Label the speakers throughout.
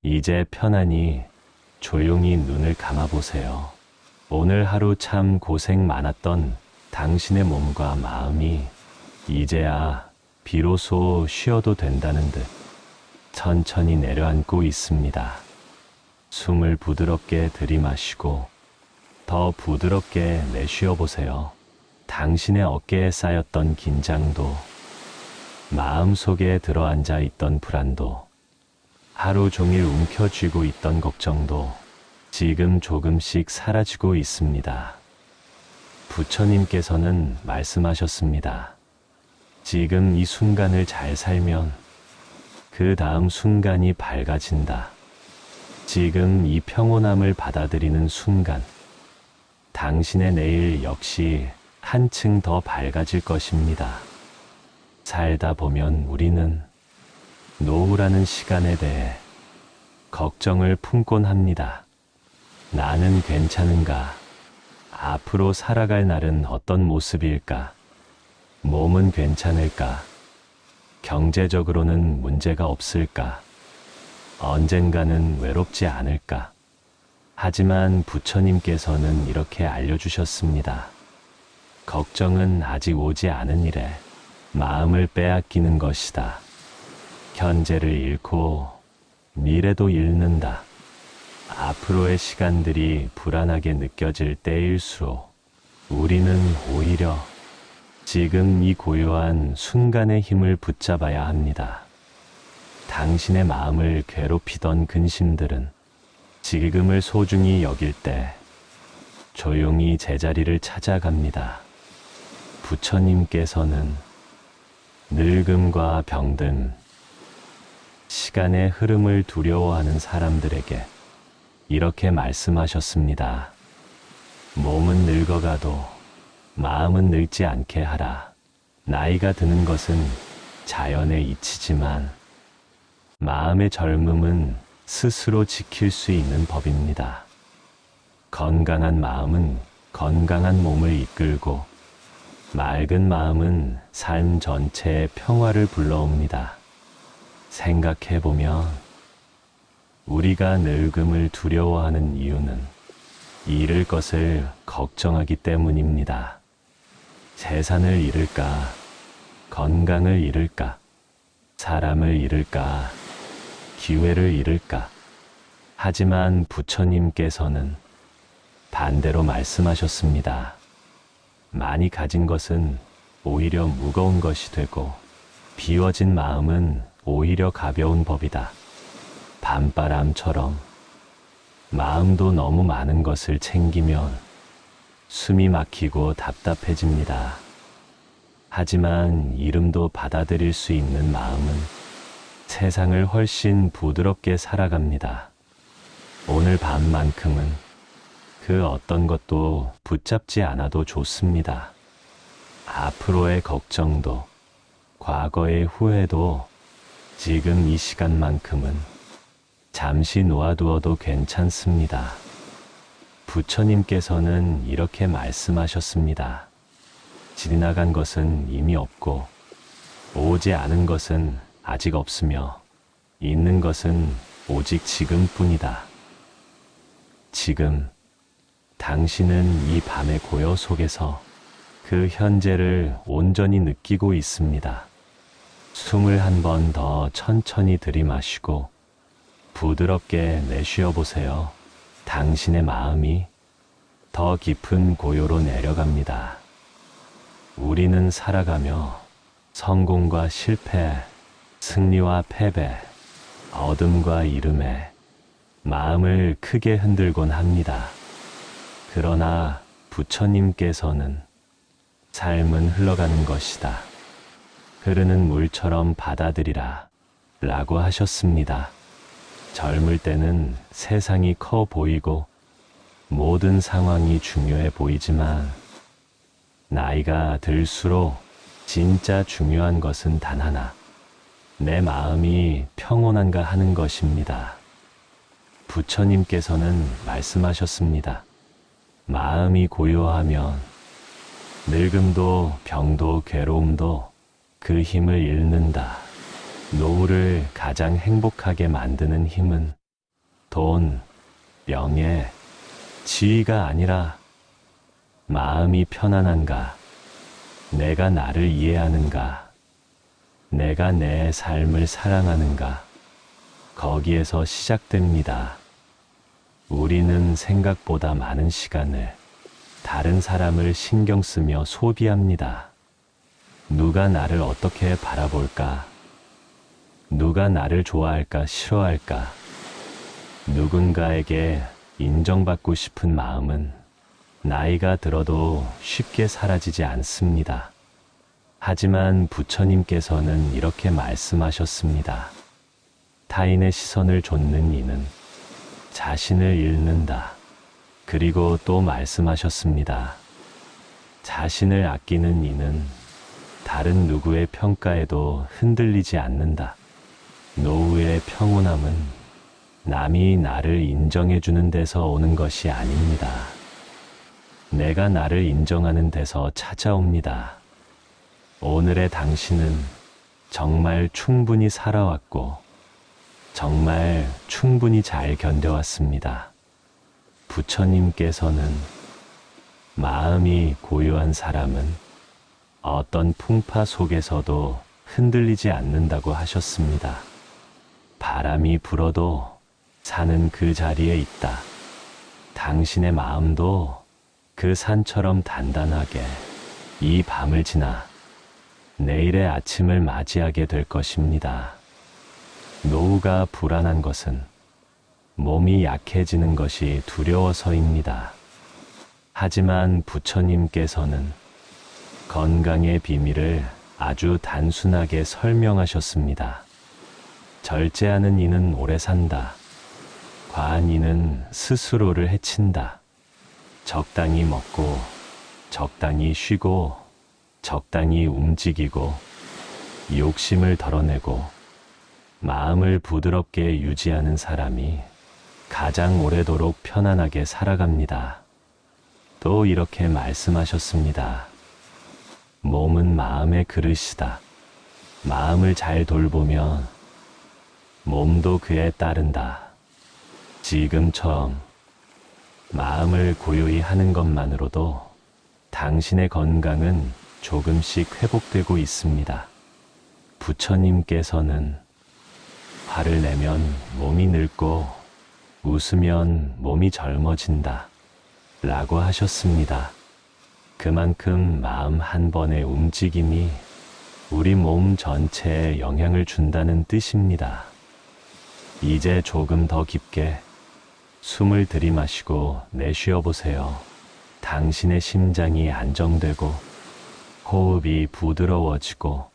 Speaker 1: 이제 편안히 조용히 눈을 감아보세요. 오늘 하루 참 고생 많았던 당신의 몸과 마음이 이제야 비로소 쉬어도 된다는 듯 천천히 내려앉고 있습니다. 숨을 부드럽게 들이마시고 더 부드럽게 내쉬어 보세요. 당신의 어깨에 쌓였던 긴장도, 마음속에 들어앉아 있던 불안도, 하루 종일 움켜쥐고 있던 걱정도 지금 조금씩 사라지고 있습니다. 부처님께서는 말씀하셨습니다. 지금 이 순간을 잘 살면 그 다음 순간이 밝아진다. 지금 이 평온함을 받아들이는 순간, 당신의 내일 역시 한층 더 밝아질 것입니다. 살다 보면 우리는 노후라는 시간에 대해 걱정을 품곤 합니다. 나는 괜찮은가? 앞으로 살아갈 날은 어떤 모습일까? 몸은 괜찮을까? 경제적으로는 문제가 없을까? 언젠가는 외롭지 않을까? 하지만 부처님께서는 이렇게 알려주셨습니다. 걱정은 아직 오지 않은 일에 마음을 빼앗기는 것이다. 현재를 잃고 미래도 잃는다. 앞으로의 시간들이 불안하게 느껴질 때일수록 우리는 오히려 지금 이 고요한 순간의 힘을 붙잡아야 합니다. 당신의 마음을 괴롭히던 근심들은 지금을 소중히 여길 때 조용히 제자리를 찾아갑니다. 부처님께서는 늙음과 병든 시간의 흐름을 두려워하는 사람들에게 이렇게 말씀하셨습니다. 몸은 늙어가도 마음은 늙지 않게 하라. 나이가 드는 것은 자연의 이치지만 마음의 젊음은 스스로 지킬 수 있는 법입니다. 건강한 마음은 건강한 몸을 이끌고 맑은 마음은 삶 전체의 평화를 불러옵니다. 생각해보면 우리가 늙음을 두려워하는 이유는 잃을 것을 걱정하기 때문입니다. 재산을 잃을까? 건강을 잃을까? 사람을 잃을까? 기회를 잃을까? 하지만 부처님께서는 반대로 말씀하셨습니다. 많이 가진 것은 오히려 무거운 것이 되고 비워진 마음은 오히려 가벼운 법이다. 밤바람처럼 마음도 너무 많은 것을 챙기면 숨이 막히고 답답해집니다. 하지만 잃음도 받아들일 수 있는 마음은 세상을 훨씬 부드럽게 살아갑니다. 오늘 밤만큼은 그 어떤 것도 붙잡지 않아도 좋습니다. 앞으로의 걱정도, 과거의 후회도 지금 이 시간만큼은 잠시 놓아두어도 괜찮습니다. 부처님께서는 이렇게 말씀하셨습니다. 지나간 것은 이미 없고 오지 않은 것은 아직 없으며 있는 것은 오직 지금뿐이다. 지금 당신은 이 밤의 고요 속에서 그 현재를 온전히 느끼고 있습니다. 숨을 한 번 더 천천히 들이마시고 부드럽게 내쉬어 보세요. 당신의 마음이 더 깊은 고요로 내려갑니다. 우리는 살아가며 성공과 실패, 승리와 패배, 어둠과 이름에 마음을 크게 흔들곤 합니다. 그러나 부처님께서는 삶은 흘러가는 것이다. 흐르는 물처럼 받아들이라 라고 하셨습니다. 젊을 때는 세상이 커 보이고 모든 상황이 중요해 보이지만 나이가 들수록 진짜 중요한 것은 단 하나, 내 마음이 평온한가 하는 것입니다. 부처님께서는 말씀하셨습니다. 마음이 고요하면 늙음도 병도 괴로움도 그 힘을 잃는다. 노후를 가장 행복하게 만드는 힘은 돈, 명예, 지위가 아니라 마음이 편안한가? 내가 나를 이해하는가? 내가 내 삶을 사랑하는가? 거기에서 시작됩니다. 우리는 생각보다 많은 시간을 다른 사람을 신경 쓰며 소비합니다. 누가 나를 어떻게 바라볼까? 누가 나를 좋아할까, 싫어할까? 누군가에게 인정받고 싶은 마음은 나이가 들어도 쉽게 사라지지 않습니다. 하지만 부처님께서는 이렇게 말씀하셨습니다. 타인의 시선을 좇는 이는 자신을 잃는다. 그리고 또 말씀하셨습니다. 자신을 아끼는 이는 다른 누구의 평가에도 흔들리지 않는다. 노후의 평온함은 남이 나를 인정해주는 데서 오는 것이 아닙니다. 내가 나를 인정하는 데서 찾아옵니다. 오늘의 당신은 정말 충분히 살아왔고 정말 충분히 잘 견뎌왔습니다. 부처님께서는 마음이 고요한 사람은 어떤 풍파 속에서도 흔들리지 않는다고 하셨습니다. 바람이 불어도 산은 그 자리에 있다. 당신의 마음도 그 산처럼 단단하게 이 밤을 지나 내일의 아침을 맞이하게 될 것입니다. 노후가 불안한 것은 몸이 약해지는 것이 두려워서입니다. 하지만 부처님께서는 건강의 비밀을 아주 단순하게 설명하셨습니다. 절제하는 이는 오래 산다. 과한 이는 스스로를 해친다. 적당히 먹고, 적당히 쉬고, 적당히 움직이고, 욕심을 덜어내고, 마음을 부드럽게 유지하는 사람이 가장 오래도록 편안하게 살아갑니다. 또 이렇게 말씀하셨습니다. 몸은 마음의 그릇이다. 마음을 잘 돌보면 몸도 그에 따른다. 지금처럼 마음을 고요히 하는 것만으로도 당신의 건강은 조금씩 회복되고 있습니다. 부처님께서는 화를 내면 몸이 늙고 웃으면 몸이 젊어진다 라고 하셨습니다. 그만큼 마음 한 번의 움직임이 우리 몸 전체에 영향을 준다는 뜻입니다. 이제 조금 더 깊게 숨을 들이마시고 내쉬어 보세요. 당신의 심장이 안정되고 호흡이 부드러워지고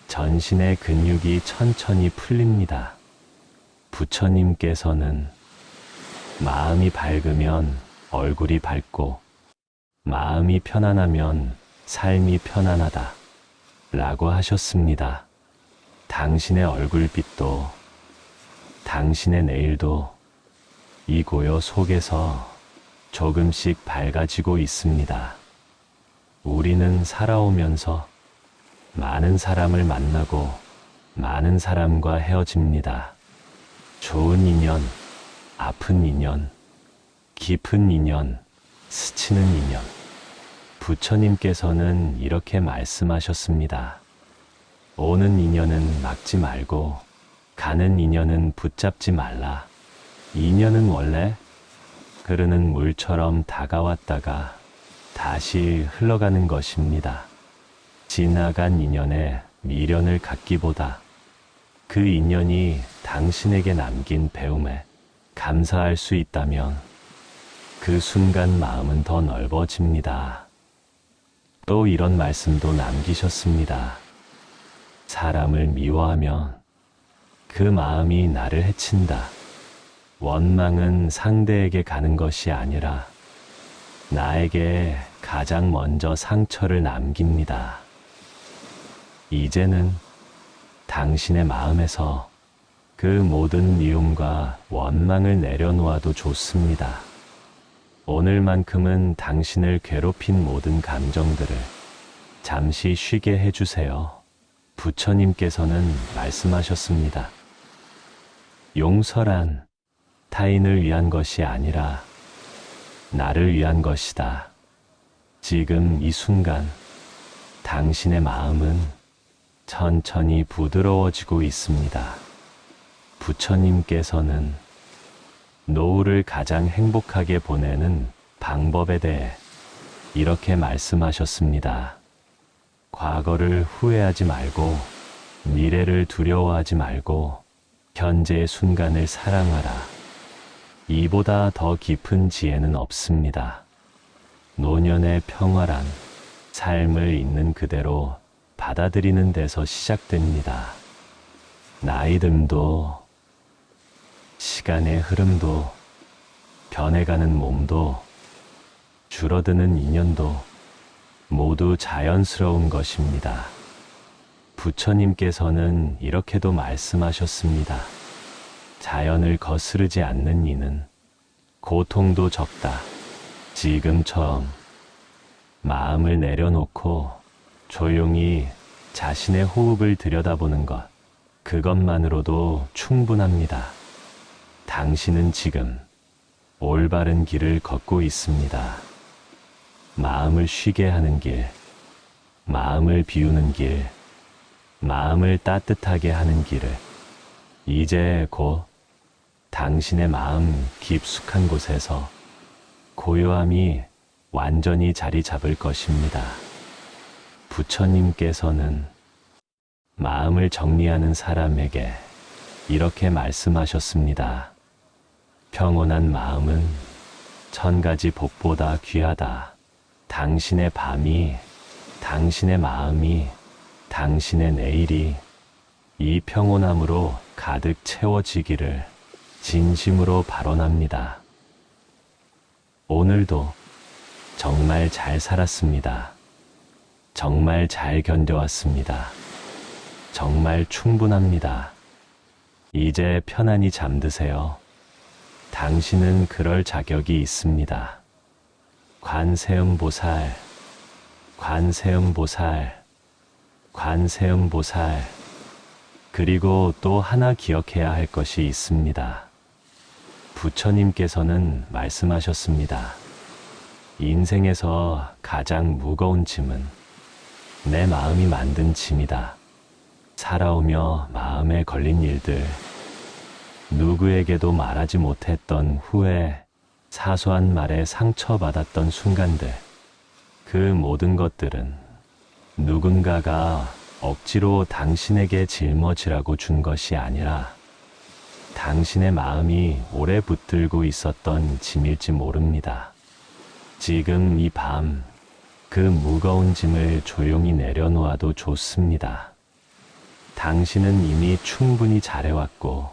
Speaker 1: 전신의 근육이 천천히 풀립니다. 부처님께서는 마음이 밝으면 얼굴이 밝고 마음이 편안하면 삶이 편안하다 라고 하셨습니다. 당신의 얼굴빛도 당신의 내일도 이 고요 속에서 조금씩 밝아지고 있습니다. 우리는 살아오면서 많은 사람을 만나고 많은 사람과 헤어집니다. 좋은 인연, 아픈 인연, 깊은 인연, 스치는 인연. 부처님께서는 이렇게 말씀하셨습니다. 오는 인연은 막지 말고 가는 인연은 붙잡지 말라. 인연은 원래 흐르는 물처럼 다가왔다가 다시 흘러가는 것입니다. 지나간 인연에 미련을 갖기보다 그 인연이 당신에게 남긴 배움에 감사할 수 있다면 그 순간 마음은 더 넓어집니다. 또 이런 말씀도 남기셨습니다. 사람을 미워하면 그 마음이 나를 해친다. 원망은 상대에게 가는 것이 아니라 나에게 가장 먼저 상처를 남깁니다. 이제는 당신의 마음에서 그 모든 미움과 원망을 내려놓아도 좋습니다. 오늘만큼은 당신을 괴롭힌 모든 감정들을 잠시 쉬게 해주세요. 부처님께서는 말씀하셨습니다. 용서란 타인을 위한 것이 아니라 나를 위한 것이다. 지금 이 순간 당신의 마음은 천천히 부드러워지고 있습니다. 부처님께서는 노후를 가장 행복하게 보내는 방법에 대해 이렇게 말씀하셨습니다. 과거를 후회하지 말고 미래를 두려워하지 말고 현재의 순간을 사랑하라. 이보다 더 깊은 지혜는 없습니다. 노년의 평화란 삶을 있는 그대로 받아들이는 데서 시작됩니다. 나이듦도 시간의 흐름도 변해가는 몸도 줄어드는 인연도 모두 자연스러운 것입니다. 부처님께서는 이렇게도 말씀하셨습니다. 자연을 거스르지 않는 이는 고통도 적다. 지금처럼 마음을 내려놓고 조용히 자신의 호흡을 들여다보는 것, 그것만으로도 충분합니다. 당신은 지금 올바른 길을 걷고 있습니다. 마음을 쉬게 하는 길, 마음을 비우는 길, 마음을 따뜻하게 하는 길을 이제 곧 당신의 마음 깊숙한 곳에서 고요함이 완전히 자리 잡을 것입니다. 부처님께서는 마음을 정리하는 사람에게 이렇게 말씀하셨습니다. 평온한 마음은 1000가지 복보다 귀하다. 당신의 밤이, 당신의 마음이, 당신의 내일이 이 평온함으로 가득 채워지기를 진심으로 발언합니다. 오늘도 정말 잘 살았습니다. 정말 잘 견뎌왔습니다. 정말 충분합니다. 이제 편안히 잠드세요. 당신은 그럴 자격이 있습니다. 관세음보살, 관세음보살, 관세음보살. 그리고 또 하나 기억해야 할 것이 있습니다. 부처님께서는 말씀하셨습니다. 인생에서 가장 무거운 짐은 내 마음이 만든 짐이다. 살아오며 마음에 걸린 일들, 누구에게도 말하지 못했던 후회, 사소한 말에 상처받았던 순간들, 그 모든 것들은 누군가가 억지로 당신에게 짊어지라고 준 것이 아니라 당신의 마음이 오래 붙들고 있었던 짐일지 모릅니다. 지금 이 밤, 그 무거운 짐을 조용히 내려놓아도 좋습니다. 당신은 이미 충분히 잘해왔고,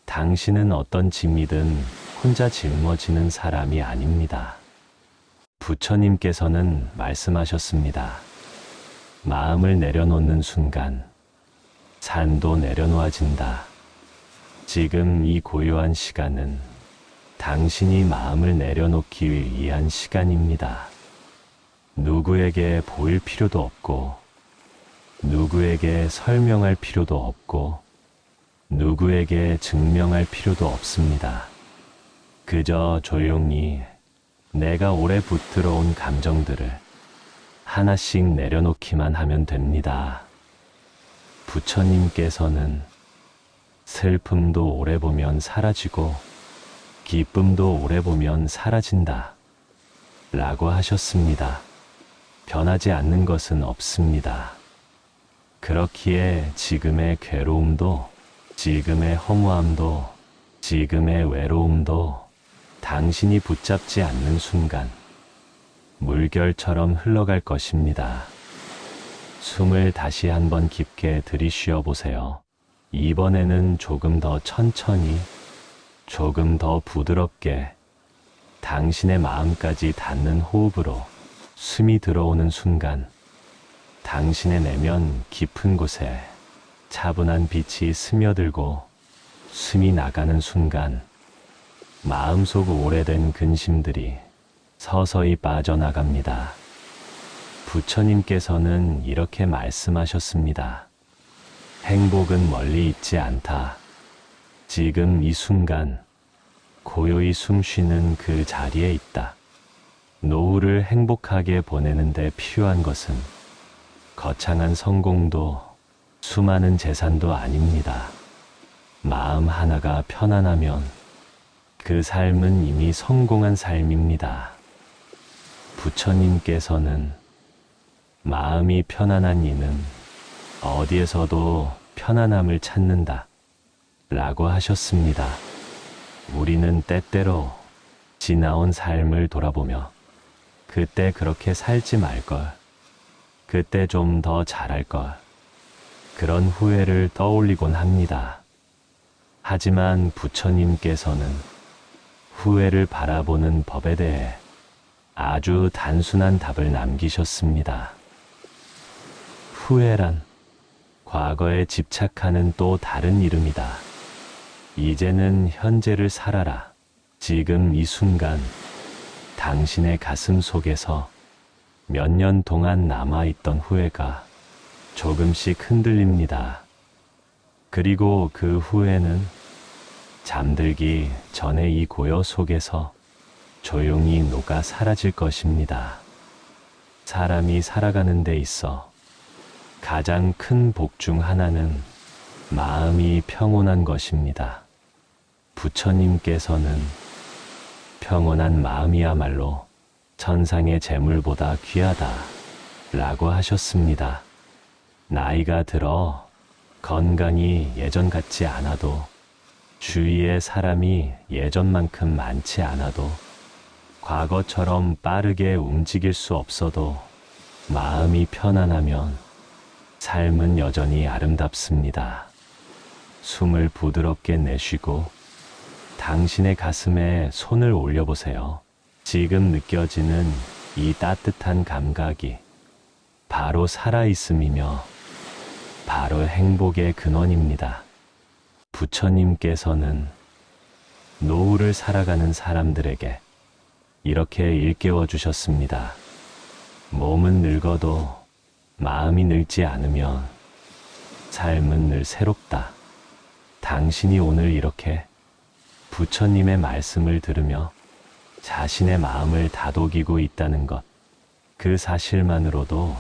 Speaker 1: 당신은 어떤 짐이든 혼자 짊어지는 사람이 아닙니다. 부처님께서는 말씀하셨습니다. 마음을 내려놓는 순간, 산도 내려놓아진다. 지금 이 고요한 시간은 당신이 마음을 내려놓기 위한 시간입니다. 누구에게 보일 필요도 없고, 누구에게 설명할 필요도 없고, 누구에게 증명할 필요도 없습니다. 그저 조용히 내가 오래 붙들어온 감정들을 하나씩 내려놓기만 하면 됩니다. 부처님께서는 슬픔도 오래 보면 사라지고 기쁨도 오래 보면 사라진다 라고 하셨습니다. 변하지 않는 것은 없습니다. 그렇기에 지금의 괴로움도, 지금의 허무함도, 지금의 외로움도 당신이 붙잡지 않는 순간 물결처럼 흘러갈 것입니다. 숨을 다시 한번 깊게 들이쉬어 보세요. 이번에는 조금 더 천천히, 조금 더 부드럽게 당신의 마음까지 닿는 호흡으로 숨이 들어오는 순간 당신의 내면 깊은 곳에 차분한 빛이 스며들고 숨이 나가는 순간 마음속 오래된 근심들이 서서히 빠져나갑니다. 부처님께서는 이렇게 말씀하셨습니다. 행복은 멀리 있지 않다. 지금 이 순간 고요히 숨쉬는 그 자리에 있다. 노후를 행복하게 보내는데 필요한 것은 거창한 성공도 수많은 재산도 아닙니다. 마음 하나가 편안하면 그 삶은 이미 성공한 삶입니다. 부처님께서는 마음이 편안한 이는 어디에서도 편안함을 찾는다 라고 하셨습니다. 우리는 때때로 지나온 삶을 돌아보며 그때 그렇게 살지 말걸, 그때 좀 더 잘할걸, 그런 후회를 떠올리곤 합니다. 하지만 부처님께서는 후회를 바라보는 법에 대해 아주 단순한 답을 남기셨습니다. 후회란 과거에 집착하는 또 다른 이름이다. 이제는 현재를 살아라. 지금 이 순간 당신의 가슴 속에서 몇 년 동안 남아있던 후회가 조금씩 흔들립니다. 그리고 그 후회는 잠들기 전에 이 고요 속에서 조용히 녹아 사라질 것입니다. 사람이 살아가는 데 있어 가장 큰 복 중 하나는 마음이 평온한 것입니다. 부처님께서는 평온한 마음이야말로 천상의 재물보다 귀하다 라고 하셨습니다. 나이가 들어 건강이 예전 같지 않아도 주위에 사람이 예전만큼 많지 않아도 과거처럼 빠르게 움직일 수 없어도 마음이 편안하면 삶은 여전히 아름답습니다. 숨을 부드럽게 내쉬고 당신의 가슴에 손을 올려보세요. 지금 느껴지는 이 따뜻한 감각이 바로 살아있음이며 바로 행복의 근원입니다. 부처님께서는 노후를 살아가는 사람들에게 이렇게 일깨워 주셨습니다. 몸은 늙어도 마음이 늙지 않으면 삶은 늘 새롭다. 당신이 오늘 이렇게 부처님의 말씀을 들으며 자신의 마음을 다독이고 있다는 것, 그 사실만으로도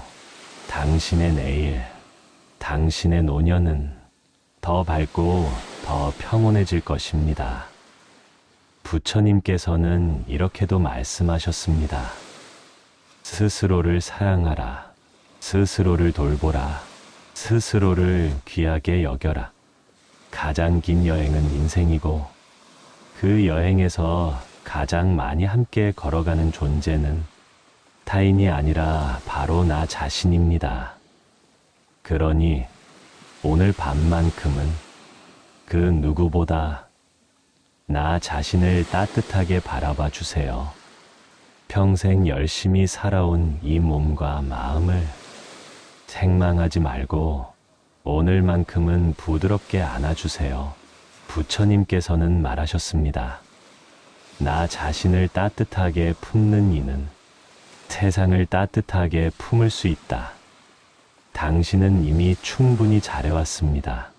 Speaker 1: 당신의 내일, 당신의 노년은 더 밝고 더 평온해질 것입니다. 부처님께서는 이렇게도 말씀하셨습니다. 스스로를 사랑하라. 스스로를 돌보라. 스스로를 귀하게 여겨라. 가장 긴 여행은 인생이고 그 여행에서 가장 많이 함께 걸어가는 존재는 타인이 아니라 바로 나 자신입니다. 그러니 오늘 밤만큼은 그 누구보다 나 자신을 따뜻하게 바라봐 주세요. 평생 열심히 살아온 이 몸과 마음을 책망하지 말고 오늘만큼은 부드럽게 안아주세요. 부처님께서는 말하셨습니다. 나 자신을 따뜻하게 품는 이는 세상을 따뜻하게 품을 수 있다. 당신은 이미 충분히 잘해왔습니다.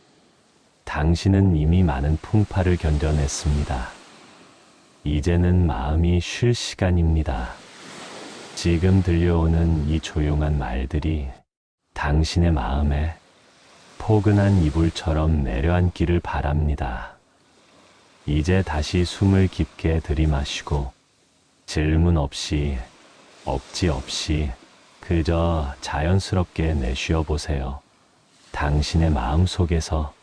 Speaker 1: 당신은 이미 많은 풍파를 견뎌냈습니다. 이제는 마음이 쉴 시간입니다. 지금 들려오는 이 조용한 말들이 당신의 마음에 포근한 이불처럼 내려앉기를 바랍니다. 이제 다시 숨을 깊게 들이마시고 질문 없이 억지 없이 그저 자연스럽게 내쉬어 보세요. 당신의 마음 속에서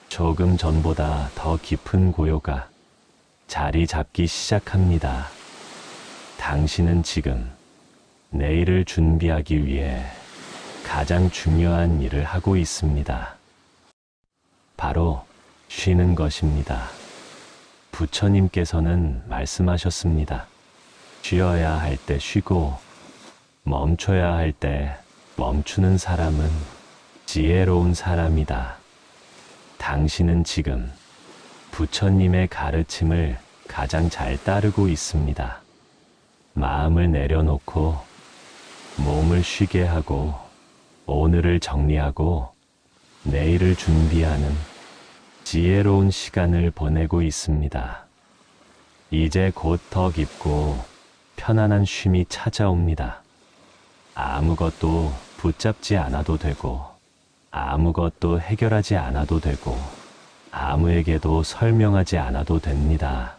Speaker 1: 조금 전보다 더 깊은 고요가 자리 잡기 시작합니다. 당신은 지금 내일을 준비하기 위해 가장 중요한 일을 하고 있습니다. 바로 쉬는 것입니다. 부처님께서는 말씀하셨습니다. 쉬어야 할 때 쉬고 멈춰야 할 때 멈추는 사람은 지혜로운 사람이다. 당신은 지금 부처님의 가르침을 가장 잘 따르고 있습니다. 마음을 내려놓고 몸을 쉬게 하고 오늘을 정리하고 내일을 준비하는 지혜로운 시간을 보내고 있습니다. 이제 곧 더 깊고 편안한 쉼이 찾아옵니다. 아무것도 붙잡지 않아도 되고, 아무것도 해결하지 않아도 되고, 아무에게도 설명하지 않아도 됩니다.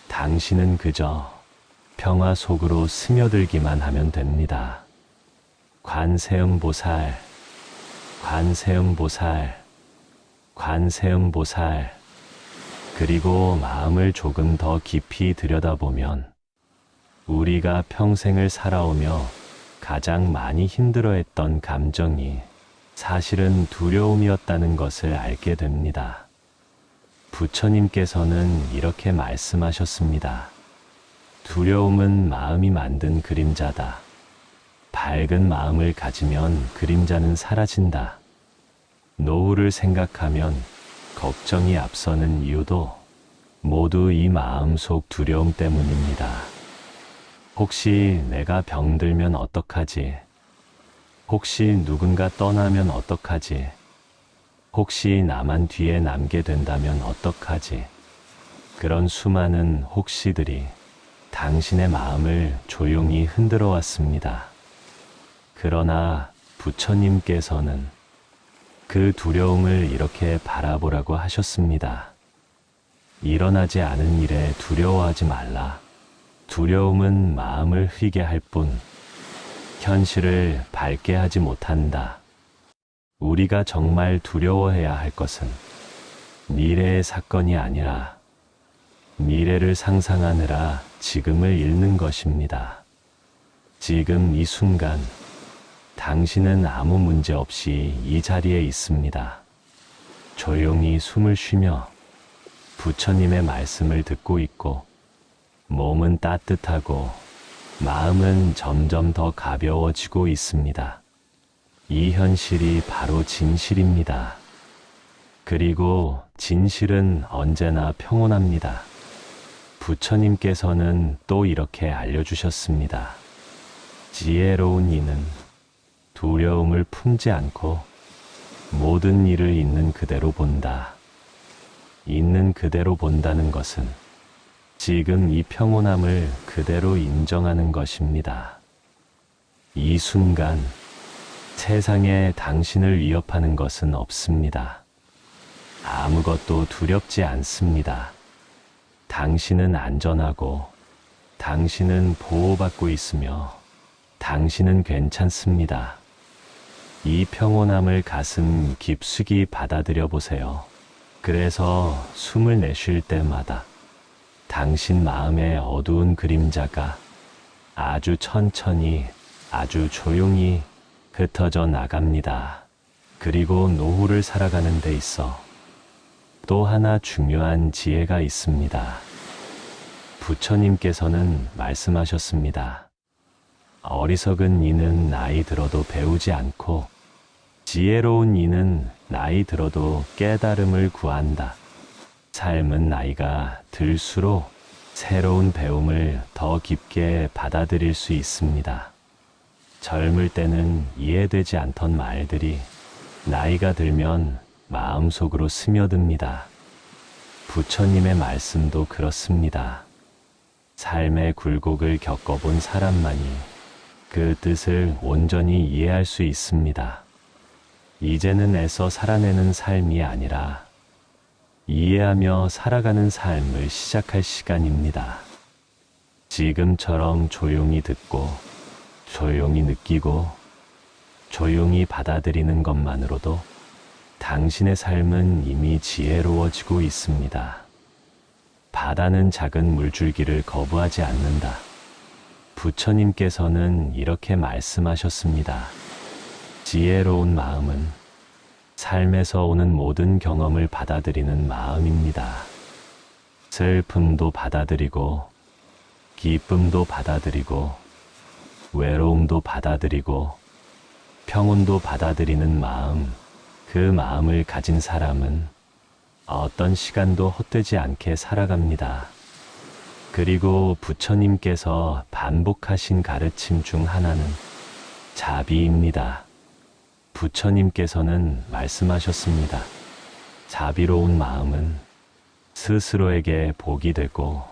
Speaker 1: 당신은 그저 평화 속으로 스며들기만 하면 됩니다. 관세음보살, 관세음보살, 관세음보살. 그리고 마음을 조금 더 깊이 들여다보면 우리가 평생을 살아오며 가장 많이 힘들어했던 감정이 사실은 두려움이었다는 것을 알게 됩니다. 부처님께서는 이렇게 말씀하셨습니다. 두려움은 마음이 만든 그림자다. 밝은 마음을 가지면 그림자는 사라진다. 노후를 생각하면 걱정이 앞서는 이유도 모두 이 마음속 두려움 때문입니다. 혹시 내가 병들면 어떡하지? 혹시 누군가 떠나면 어떡하지? 혹시 나만 뒤에 남게 된다면 어떡하지? 그런 수많은 혹시들이 당신의 마음을 조용히 흔들어 왔습니다. 그러나 부처님께서는 그 두려움을 이렇게 바라보라고 하셨습니다. 일어나지 않은 일에 두려워하지 말라. 두려움은 마음을 휘게 할 뿐 현실을 밝게 하지 못한다. 우리가 정말 두려워해야 할 것은 미래의 사건이 아니라 미래를 상상하느라 지금을 잃는 것입니다. 지금 이 순간 당신은 아무 문제 없이 이 자리에 있습니다. 조용히 숨을 쉬며 부처님의 말씀을 듣고 있고 몸은 따뜻하고 마음은 점점 더 가벼워지고 있습니다. 이 현실이 바로 진실입니다. 그리고 진실은 언제나 평온합니다. 부처님께서는 또 이렇게 알려주셨습니다. 지혜로운 이는 두려움을 품지 않고 모든 일을 있는 그대로 본다. 있는 그대로 본다는 것은 지금 이 평온함을 그대로 인정하는 것입니다. 이 순간 세상에 당신을 위협하는 것은 없습니다. 아무것도 두렵지 않습니다. 당신은 안전하고 당신은 보호받고 있으며 당신은 괜찮습니다. 이 평온함을 가슴 깊숙이 받아들여 보세요. 그래서 숨을 내쉴 때마다 당신 마음의 어두운 그림자가 아주 천천히, 아주 조용히 흩어져 나갑니다. 그리고 노후를 살아가는 데 있어 또 하나 중요한 지혜가 있습니다. 부처님께서는 말씀하셨습니다. 어리석은 이는 나이 들어도 배우지 않고 지혜로운 이는 나이 들어도 깨달음을 구한다. 삶은 나이가 들수록 새로운 배움을 더 깊게 받아들일 수 있습니다. 젊을 때는 이해되지 않던 말들이 나이가 들면 마음속으로 스며듭니다. 부처님의 말씀도 그렇습니다. 삶의 굴곡을 겪어본 사람만이 그 뜻을 온전히 이해할 수 있습니다. 이제는 애써 살아내는 삶이 아니라 이해하며 살아가는 삶을 시작할 시간입니다. 지금처럼 조용히 듣고 조용히 느끼고 조용히 받아들이는 것만으로도 당신의 삶은 이미 지혜로워지고 있습니다. 바다는 작은 물줄기를 거부하지 않는다. 부처님께서는 이렇게 말씀하셨습니다. 지혜로운 마음은 삶에서 오는 모든 경험을 받아들이는 마음입니다. 슬픔도 받아들이고, 기쁨도 받아들이고, 외로움도 받아들이고, 평온도 받아들이는 마음, 그 마음을 가진 사람은 어떤 시간도 헛되지 않게 살아갑니다. 그리고 부처님께서 반복하신 가르침 중 하나는 자비입니다. 부처님께서는 말씀하셨습니다. 자비로운 마음은 스스로에게 복이 되고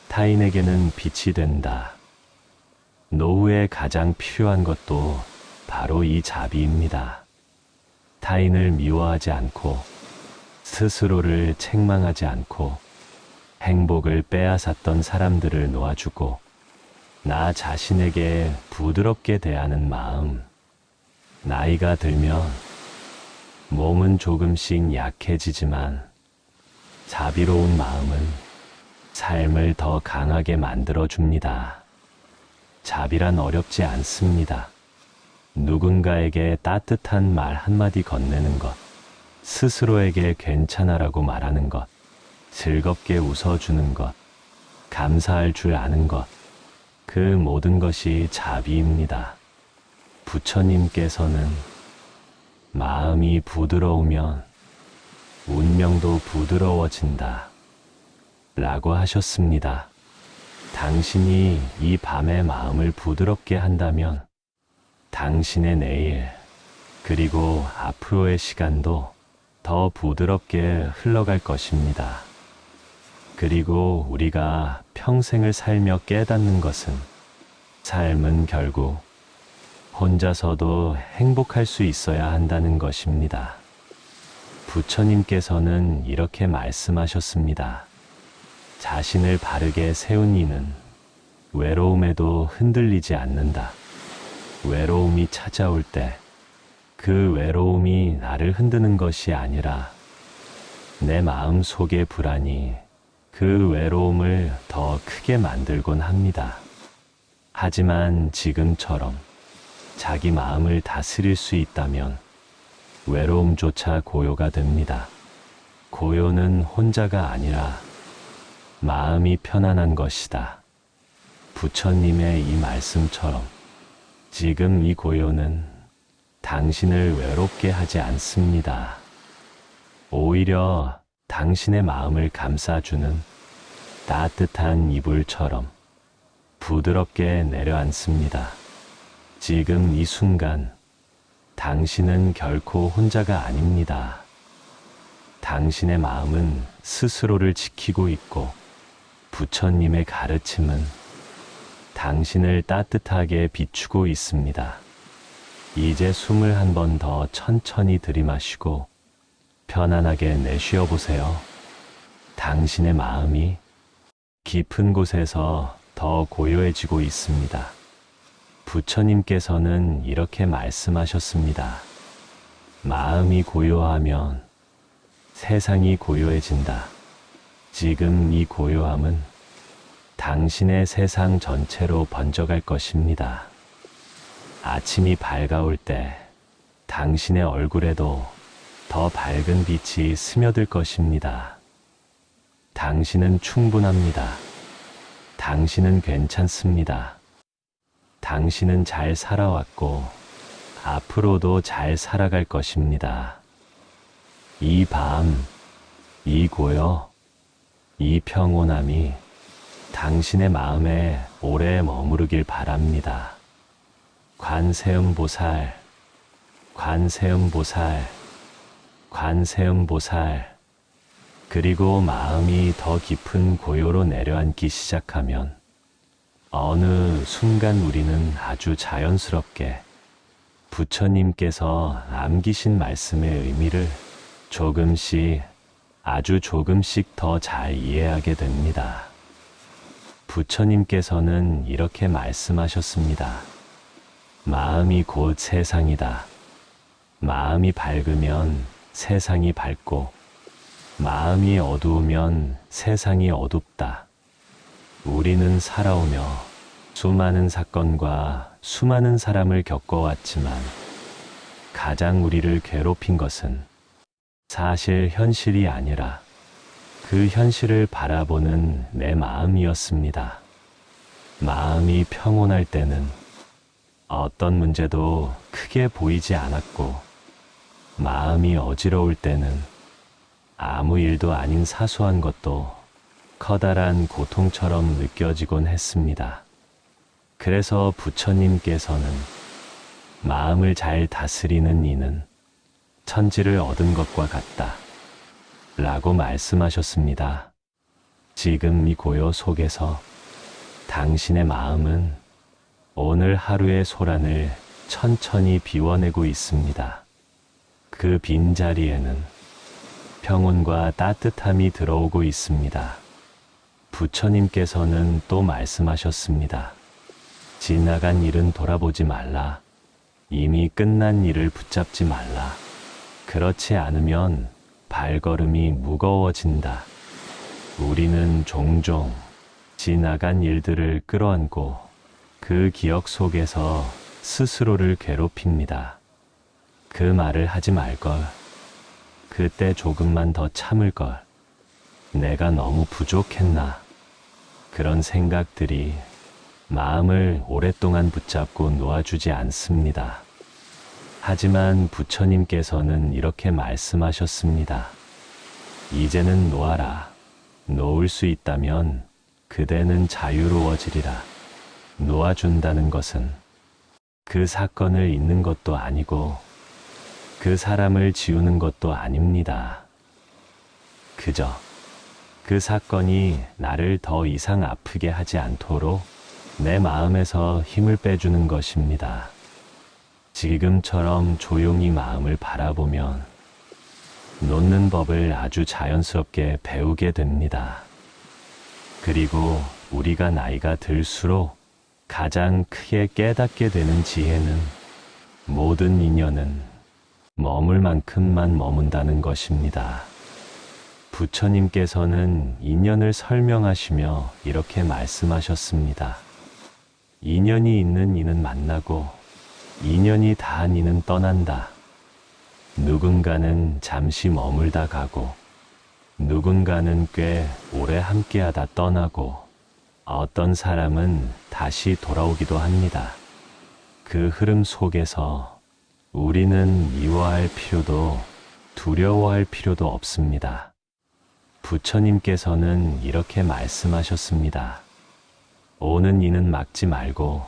Speaker 1: 타인에게는 빛이 된다. 노후에 가장 필요한 것도 바로 이 자비입니다. 타인을 미워하지 않고 스스로를 책망하지 않고 행복을 빼앗았던 사람들을 놓아주고 나 자신에게 부드럽게 대하는 마음. 나이가 들면 몸은 조금씩 약해지지만 자비로운 마음은 삶을 더 강하게 만들어줍니다. 자비란 어렵지 않습니다. 누군가에게 따뜻한 말 한마디 건네는 것, 스스로에게 괜찮아라고 말하는 것, 즐겁게 웃어주는 것, 감사할 줄 아는 것, 그 모든 것이 자비입니다. 부처님께서는 마음이 부드러우면 운명도 부드러워진다 라고 하셨습니다. 당신이 이 밤의 마음을 부드럽게 한다면 당신의 내일 그리고 앞으로의 시간도 더 부드럽게 흘러갈 것입니다. 그리고 우리가 평생을 살며 깨닫는 것은 삶은 결국 혼자서도 행복할 수 있어야 한다는 것입니다. 부처님께서는 이렇게 말씀하셨습니다. 자신을 바르게 세운 이는 외로움에도 흔들리지 않는다. 외로움이 찾아올 때 그 외로움이 나를 흔드는 것이 아니라 내 마음 속의 불안이 그 외로움을 더 크게 만들곤 합니다. 하지만 지금처럼 자기 마음을 다스릴 수 있다면 외로움조차 고요가 됩니다. 고요는 혼자가 아니라 마음이 편안한 것이다. 부처님의 이 말씀처럼 지금 이 고요는 당신을 외롭게 하지 않습니다. 오히려 당신의 마음을 감싸주는 따뜻한 이불처럼 부드럽게 내려앉습니다. 지금 이 순간 당신은 결코 혼자가 아닙니다. 당신의 마음은 스스로를 지키고 있고 부처님의 가르침은 당신을 따뜻하게 비추고 있습니다. 이제 숨을 한 번 더 천천히 들이마시고 편안하게 내쉬어 보세요. 당신의 마음이 깊은 곳에서 더 고요해지고 있습니다. 부처님께서는 이렇게 말씀하셨습니다. 마음이 고요하면 세상이 고요해진다. 지금 이 고요함은 당신의 세상 전체로 번져갈 것입니다. 아침이 밝아올 때 당신의 얼굴에도 더 밝은 빛이 스며들 것입니다. 당신은 충분합니다. 당신은 괜찮습니다. 당신은 잘 살아왔고 앞으로도 잘 살아갈 것입니다. 이 밤, 이 고요, 이 평온함이 당신의 마음에 오래 머무르길 바랍니다. 관세음보살, 관세음보살, 관세음보살. 그리고 마음이 더 깊은 고요로 내려앉기 시작하면 어느 순간 우리는 아주 자연스럽게 부처님께서 남기신 말씀의 의미를 조금씩, 아주 조금씩 더 잘 이해하게 됩니다. 부처님께서는 이렇게 말씀하셨습니다. 마음이 곧 세상이다. 마음이 밝으면 세상이 밝고 마음이 어두우면 세상이 어둡다. 우리는 살아오며 수많은 사건과 수많은 사람을 겪어왔지만 가장 우리를 괴롭힌 것은 사실 현실이 아니라 그 현실을 바라보는 내 마음이었습니다. 마음이 평온할 때는 어떤 문제도 크게 보이지 않았고 마음이 어지러울 때는 아무 일도 아닌 사소한 것도 커다란 고통처럼 느껴지곤 했습니다. 그래서 부처님께서는 마음을 잘 다스리는 이는 천지를 얻은 것과 같다 라고 말씀하셨습니다. 지금 이 고요 속에서 당신의 마음은 오늘 하루의 소란을 천천히 비워내고 있습니다. 그 빈자리에는 평온과 따뜻함이 들어오고 있습니다. 부처님께서는 또 말씀하셨습니다. 지나간 일은 돌아보지 말라. 이미 끝난 일을 붙잡지 말라. 그렇지 않으면 발걸음이 무거워진다. 우리는 종종 지나간 일들을 끌어안고 그 기억 속에서 스스로를 괴롭힙니다. 그 말을 하지 말걸. 그때 조금만 더 참을걸. 내가 너무 부족했나. 그런 생각들이 마음을 오랫동안 붙잡고 놓아주지 않습니다. 하지만 부처님께서는 이렇게 말씀하셨습니다. 이제는 놓아라. 놓을 수 있다면 그대는 자유로워지리라. 놓아준다는 것은 그 사건을 잊는 것도 아니고 그 사람을 지우는 것도 아닙니다. 그저 그 사건이 나를 더 이상 아프게 하지 않도록 내 마음에서 힘을 빼주는 것입니다. 지금처럼 조용히 마음을 바라보면 놓는 법을 아주 자연스럽게 배우게 됩니다. 그리고 우리가 나이가 들수록 가장 크게 깨닫게 되는 지혜는 모든 인연은 머물 만큼만 머문다는 것입니다. 부처님께서는 인연을 설명하시며 이렇게 말씀하셨습니다. 인연이 있는 이는 만나고 인연이 다한 이는 떠난다. 누군가는 잠시 머물다 가고 누군가는 꽤 오래 함께하다 떠나고 어떤 사람은 다시 돌아오기도 합니다. 그 흐름 속에서 우리는 미워할 필요도 두려워할 필요도 없습니다. 부처님께서는 이렇게 말씀하셨습니다. 오는 이는 막지 말고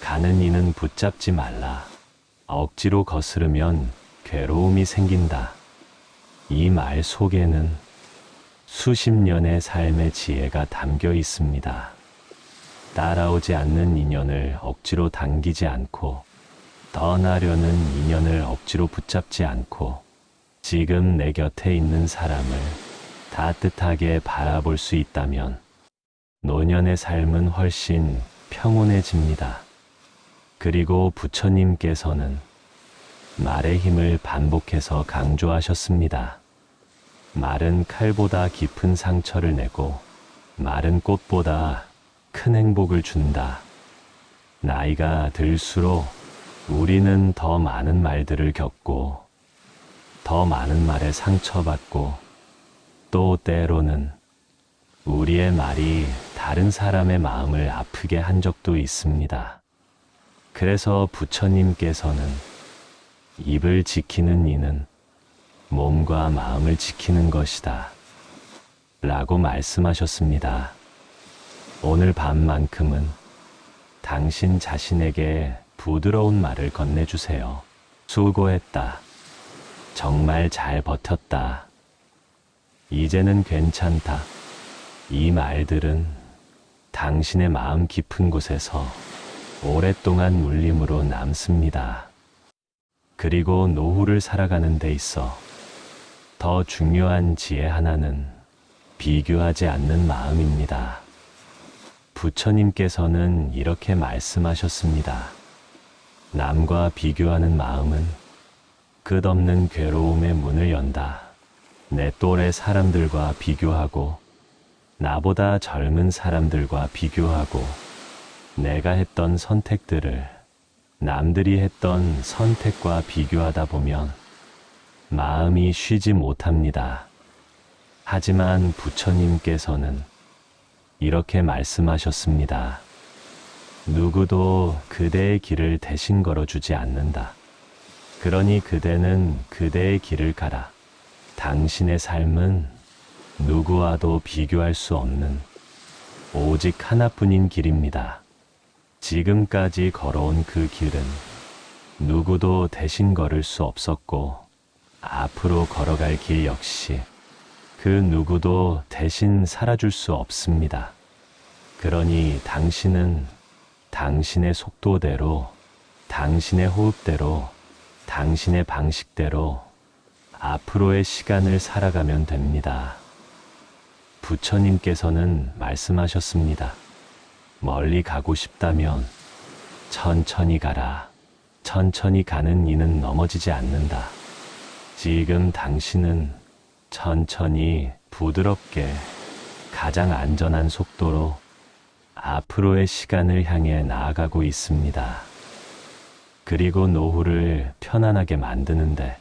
Speaker 1: 가는 이는 붙잡지 말라. 억지로 거스르면 괴로움이 생긴다. 이 말 속에는 수십 년의 삶의 지혜가 담겨 있습니다. 따라오지 않는 인연을 억지로 당기지 않고 떠나려는 인연을 억지로 붙잡지 않고 지금 내 곁에 있는 사람을 따뜻하게 바라볼 수 있다면 노년의 삶은 훨씬 평온해집니다. 그리고 부처님께서는 말의 힘을 반복해서 강조하셨습니다. 말은 칼보다 깊은 상처를 내고 말은 꽃보다 큰 행복을 준다. 나이가 들수록 우리는 더 많은 말들을 겪고 더 많은 말에 상처받고 또 때로는 우리의 말이 다른 사람의 마음을 아프게 한 적도 있습니다. 그래서 부처님께서는 입을 지키는 이는 몸과 마음을 지키는 것이다 라고 말씀하셨습니다. 오늘 밤만큼은 당신 자신에게 부드러운 말을 건네주세요. 수고했다. 정말 잘 버텼다. 이제는 괜찮다. 이 말들은 당신의 마음 깊은 곳에서 오랫동안 울림으로 남습니다. 그리고 노후를 살아가는 데 있어 더 중요한 지혜 하나는 비교하지 않는 마음입니다. 부처님께서는 이렇게 말씀하셨습니다. 남과 비교하는 마음은 끝없는 괴로움의 문을 연다. 내 또래 사람들과 비교하고 나보다 젊은 사람들과 비교하고 내가 했던 선택들을 남들이 했던 선택과 비교하다 보면 마음이 쉬지 못합니다. 하지만 부처님께서는 이렇게 말씀하셨습니다. 누구도 그대의 길을 대신 걸어주지 않는다. 그러니 그대는 그대의 길을 가라. 당신의 삶은 누구와도 비교할 수 없는 오직 하나뿐인 길입니다. 지금까지 걸어온 그 길은 누구도 대신 걸을 수 없었고 앞으로 걸어갈 길 역시 그 누구도 대신 살아줄 수 없습니다. 그러니 당신은 당신의 속도대로, 당신의 호흡대로, 당신의 방식대로 앞으로의 시간을 살아가면 됩니다. 부처님께서는 말씀하셨습니다. 멀리 가고 싶다면 천천히 가라. 천천히 가는 이는 넘어지지 않는다. 지금 당신은 천천히 부드럽게 가장 안전한 속도로 앞으로의 시간을 향해 나아가고 있습니다. 그리고 노후를 편안하게 만드는데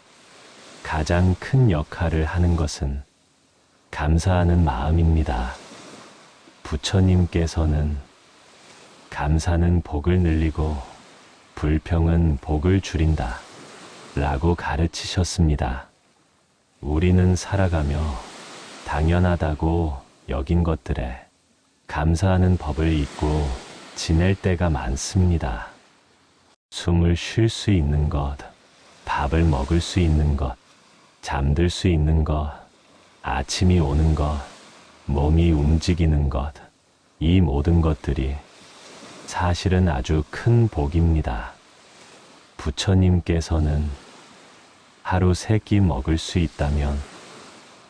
Speaker 1: 가장 큰 역할을 하는 것은 감사하는 마음입니다. 부처님께서는 감사는 복을 늘리고 불평은 복을 줄인다 라고 가르치셨습니다. 우리는 살아가며 당연하다고 여긴 것들에 감사하는 법을 잊고 지낼 때가 많습니다. 숨을 쉴 수 있는 것, 밥을 먹을 수 있는 것, 잠들 수 있는 것, 아침이 오는 것, 몸이 움직이는 것, 이 모든 것들이 사실은 아주 큰 복입니다. 부처님께서는 하루 3끼 먹을 수 있다면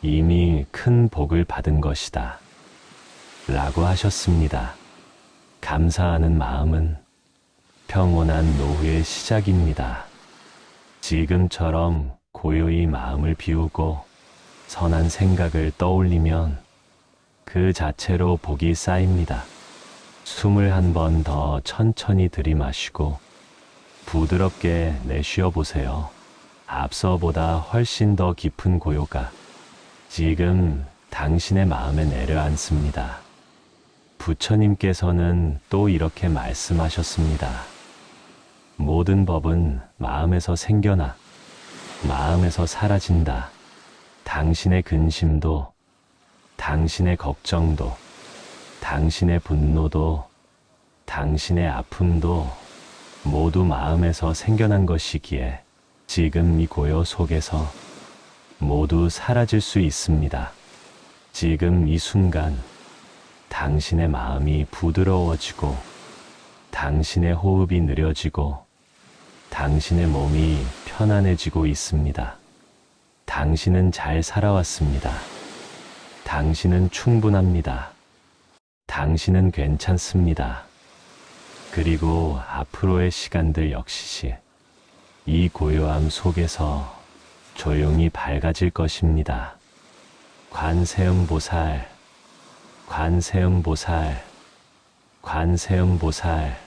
Speaker 1: 이미 큰 복을 받은 것이다 라고 하셨습니다. 감사하는 마음은 평온한 노후의 시작입니다. 지금처럼 고요히 마음을 비우고 선한 생각을 떠올리면 그 자체로 복이 쌓입니다. 숨을 한 번 더 천천히 들이마시고 부드럽게 내쉬어 보세요. 앞서보다 훨씬 더 깊은 고요가 지금 당신의 마음에 내려앉습니다. 부처님께서는 또 이렇게 말씀하셨습니다. 모든 법은 마음에서 생겨나 마음에서 사라진다. 당신의 근심도, 당신의 걱정도, 당신의 분노도, 당신의 아픔도 모두 마음에서 생겨난 것이기에 지금 이 고요 속에서 모두 사라질 수 있습니다. 지금 이 순간 당신의 마음이 부드러워지고 당신의 호흡이 느려지고 당신의 몸이 편안해지고 있습니다. 당신은 잘 살아왔습니다. 당신은 충분합니다. 당신은 괜찮습니다. 그리고 앞으로의 시간들 역시 이 고요함 속에서 조용히 밝아질 것입니다. 관세음보살, 관세음보살, 관세음보살.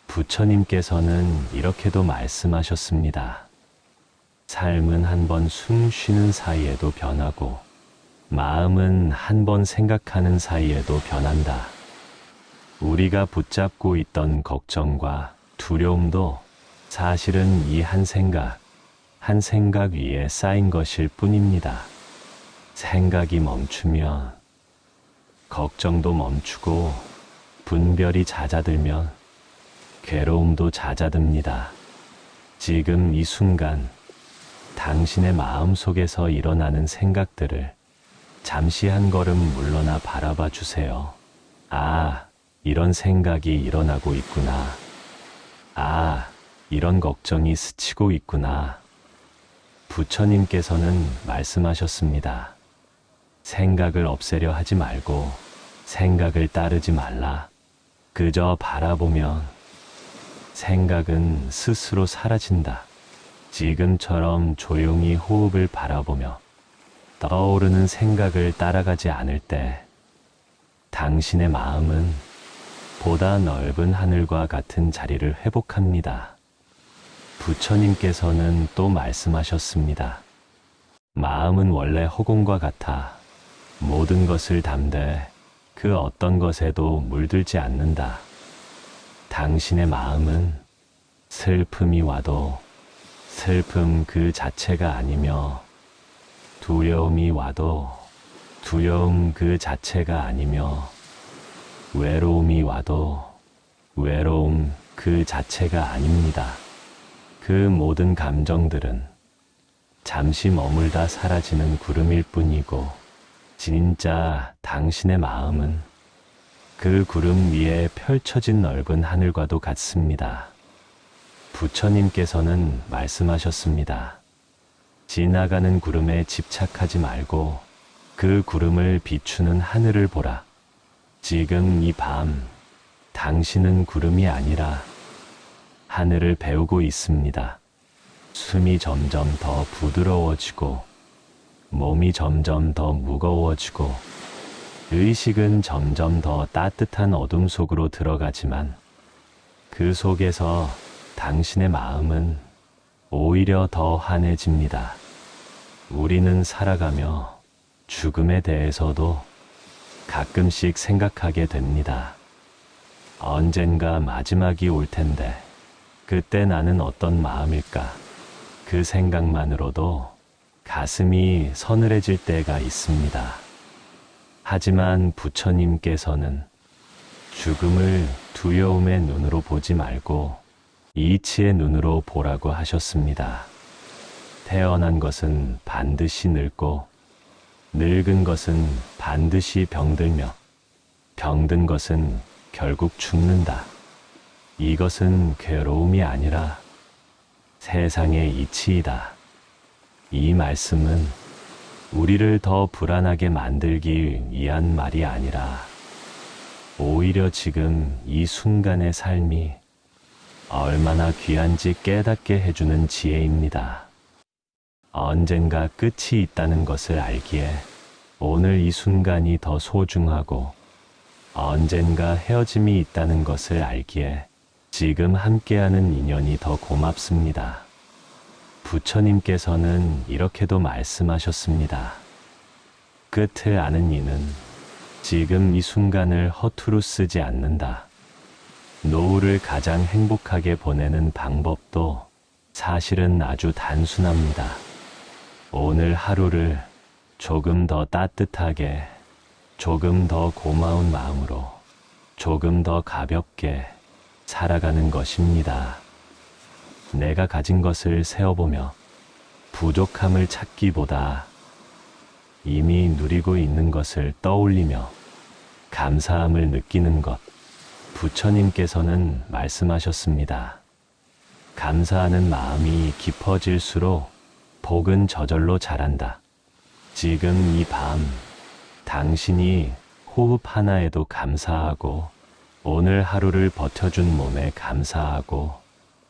Speaker 1: 부처님께서는 이렇게도 말씀하셨습니다. 삶은 한 번 숨 쉬는 사이에도 변하고 마음은 한 번 생각하는 사이에도 변한다. 우리가 붙잡고 있던 걱정과 두려움도 사실은 이 한 생각 위에 쌓인 것일 뿐입니다. 생각이 멈추면 걱정도 멈추고 분별이 잦아들면 괴로움도 잦아듭니다. 지금 이 순간 당신의 마음 속에서 일어나는 생각들을 잠시 한 걸음 물러나 바라봐 주세요. 아, 이런 생각이 일어나고 있구나. 아, 이런 걱정이 스치고 있구나. 부처님께서는 말씀하셨습니다. 생각을 없애려 하지 말고 생각을 따르지 말라. 그저 바라보면 생각은 스스로 사라진다. 지금처럼 조용히 호흡을 바라보며 떠오르는 생각을 따라가지 않을 때 당신의 마음은 보다 넓은 하늘과 같은 자리를 회복합니다. 부처님께서는 또 말씀하셨습니다. 마음은 원래 허공과 같아 모든 것을 담되 그 어떤 것에도 물들지 않는다. 당신의 마음은 슬픔이 와도 슬픔 그 자체가 아니며 두려움이 와도 두려움 그 자체가 아니며 외로움이 와도 외로움 그 자체가 아닙니다. 그 모든 감정들은 잠시 머물다 사라지는 구름일 뿐이고 진짜 당신의 마음은 그 구름 위에 펼쳐진 넓은 하늘과도 같습니다. 부처님께서는 말씀하셨습니다. 지나가는 구름에 집착하지 말고 그 구름을 비추는 하늘을 보라. 지금 이 밤 당신은 구름이 아니라 하늘을 배우고 있습니다. 숨이 점점 더 부드러워지고 몸이 점점 더 무거워지고 의식은 점점 더 따뜻한 어둠 속으로 들어가지만 그 속에서 당신의 마음은 오히려 더 환해집니다. 우리는 살아가며 죽음에 대해서도 가끔씩 생각하게 됩니다. 언젠가 마지막이 올 텐데 그때 나는 어떤 마음일까? 그 생각만으로도 가슴이 서늘해질 때가 있습니다. 하지만 부처님께서는 죽음을 두려움의 눈으로 보지 말고 이치의 눈으로 보라고 하셨습니다. 태어난 것은 반드시 늙고 늙은 것은 반드시 병들며 병든 것은 결국 죽는다. 이것은 괴로움이 아니라 세상의 이치이다. 이 말씀은 우리를 더 불안하게 만들기 위한 말이 아니라 오히려 지금 이 순간의 삶이 얼마나 귀한지 깨닫게 해주는 지혜입니다. 언젠가 끝이 있다는 것을 알기에 오늘 이 순간이 더 소중하고 언젠가 헤어짐이 있다는 것을 알기에 지금 함께하는 인연이 더 고맙습니다. 부처님께서는 이렇게도 말씀하셨습니다. 끝을 아는 이는 지금 이 순간을 허투루 쓰지 않는다. 노후를 가장 행복하게 보내는 방법도 사실은 아주 단순합니다. 오늘 하루를 조금 더 따뜻하게, 조금 더 고마운 마음으로, 조금 더 가볍게 살아가는 것입니다. 내가 가진 것을 세어보며 부족함을 찾기보다 이미 누리고 있는 것을 떠올리며 감사함을 느끼는 것. 부처님께서는 말씀하셨습니다. 감사하는 마음이 깊어질수록 복은 저절로 자란다. 지금 이 밤 당신이 호흡 하나에도 감사하고 오늘 하루를 버텨준 몸에 감사하고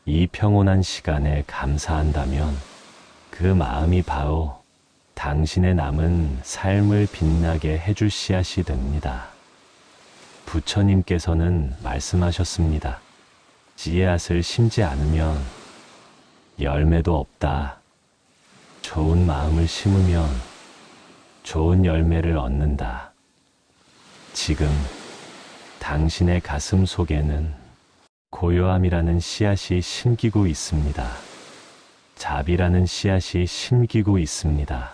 Speaker 1: 이 평온한 시간에 감사한다면 그 마음이 바로 당신의 남은 삶을 빛나게 해줄 씨앗이 됩니다. 부처님께서는 말씀하셨습니다. 씨앗을 심지 않으면 열매도 없다. 좋은 마음을 심으면 좋은 열매를 얻는다. 지금 당신의 가슴 속에는 고요함이라는 씨앗이 심기고 있습니다. 자비라는 씨앗이 심기고 있습니다.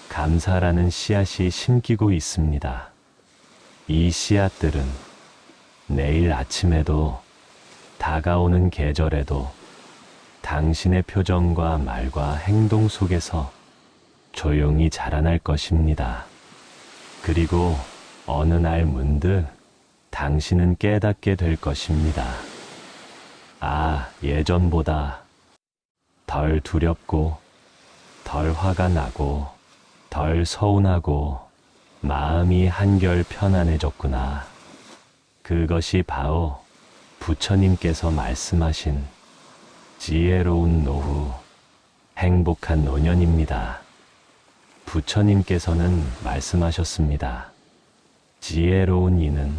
Speaker 1: 감사라는 씨앗이 심기고 있습니다. 이 씨앗들은 내일 아침에도 다가오는 계절에도 당신의 표정과 말과 행동 속에서 조용히 자라날 것입니다. 그리고 어느 날 문득 당신은 깨닫게 될 것입니다. 아, 예전보다 덜 두렵고 덜 화가 나고 덜 서운하고 마음이 한결 편안해졌구나. 그것이 바로 부처님께서 말씀하신 지혜로운 노후, 행복한 노년입니다. 부처님께서는 말씀하셨습니다. 지혜로운 이는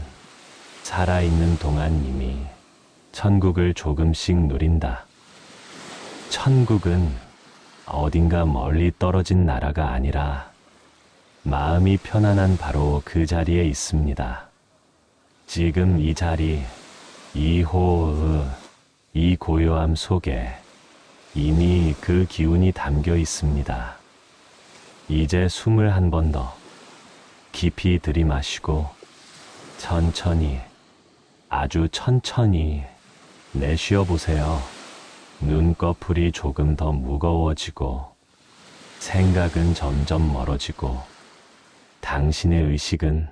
Speaker 1: 살아있는 동안 이미 천국을 조금씩 누린다. 천국은 어딘가 멀리 떨어진 나라가 아니라 마음이 편안한 바로 그 자리에 있습니다. 지금 이 자리, 이 호흡, 이 고요함 속에 이미 그 기운이 담겨 있습니다. 이제 숨을 한 번 더 깊이 들이마시고 천천히, 아주 천천히 내쉬어 보세요. 눈꺼풀이 조금 더 무거워지고 생각은 점점 멀어지고 당신의 의식은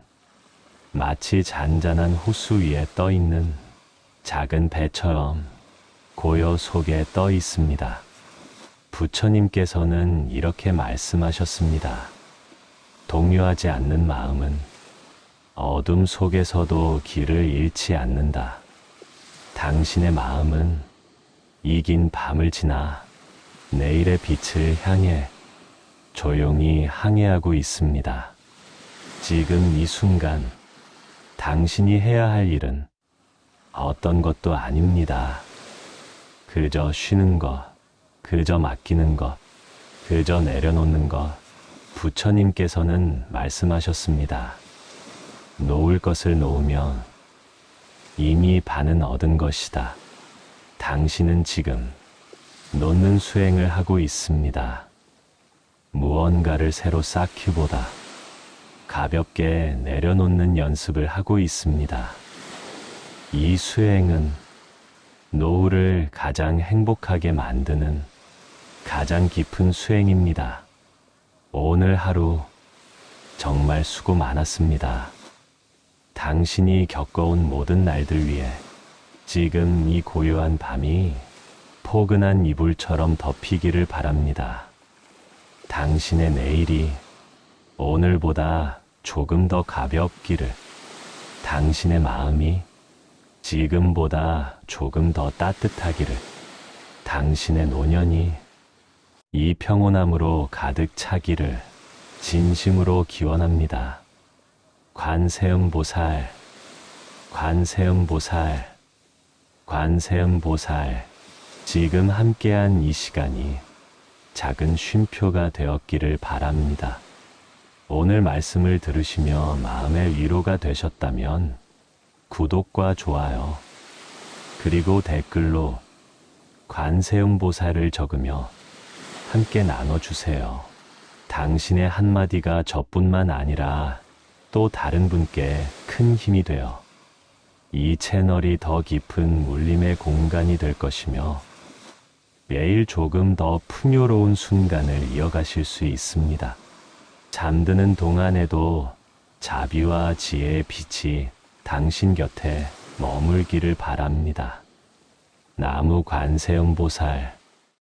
Speaker 1: 마치 잔잔한 호수 위에 떠 있는 작은 배처럼 고요 속에 떠 있습니다. 부처님께서는 이렇게 말씀하셨습니다. 동요하지 않는 마음은 어둠 속에서도 길을 잃지 않는다. 당신의 마음은 이긴 밤을 지나 내일의 빛을 향해 조용히 항해하고 있습니다. 지금 이 순간 당신이 해야 할 일은 어떤 것도 아닙니다. 그저 쉬는 것, 그저 맡기는 것, 그저 내려놓는 것. 부처님께서는 말씀하셨습니다. 놓을 것을 놓으면 이미 반은 얻은 것이다. 당신은 지금 놓는 수행을 하고 있습니다. 무언가를 새로 쌓기보다 가볍게 내려놓는 연습을 하고 있습니다. 이 수행은 노후를 가장 행복하게 만드는 가장 깊은 수행입니다. 오늘 하루 정말 수고 많았습니다. 당신이 겪어온 모든 날들 위해 지금 이 고요한 밤이 포근한 이불처럼 덮이기를 바랍니다. 당신의 내일이 오늘보다 조금 더 가볍기를, 당신의 마음이 지금보다 조금 더 따뜻하기를, 당신의 노년이 이 평온함으로 가득 차기를 진심으로 기원합니다. 관세음보살, 관세음보살, 관세음보살. 지금 함께한 이 시간이 작은 쉼표가 되었기를 바랍니다. 오늘 말씀을 들으시며 마음의 위로가 되셨다면 구독과 좋아요, 그리고 댓글로 관세음보살을 적으며 함께 나눠주세요. 당신의 한마디가 저뿐만 아니라 또 다른 분께 큰 힘이 되어 이 채널이 더 깊은 울림의 공간이 될 것이며 매일 조금 더 풍요로운 순간을 이어가실 수 있습니다. 잠드는 동안에도 자비와 지혜의 빛이 당신 곁에 머물기를 바랍니다. 나무 관세음보살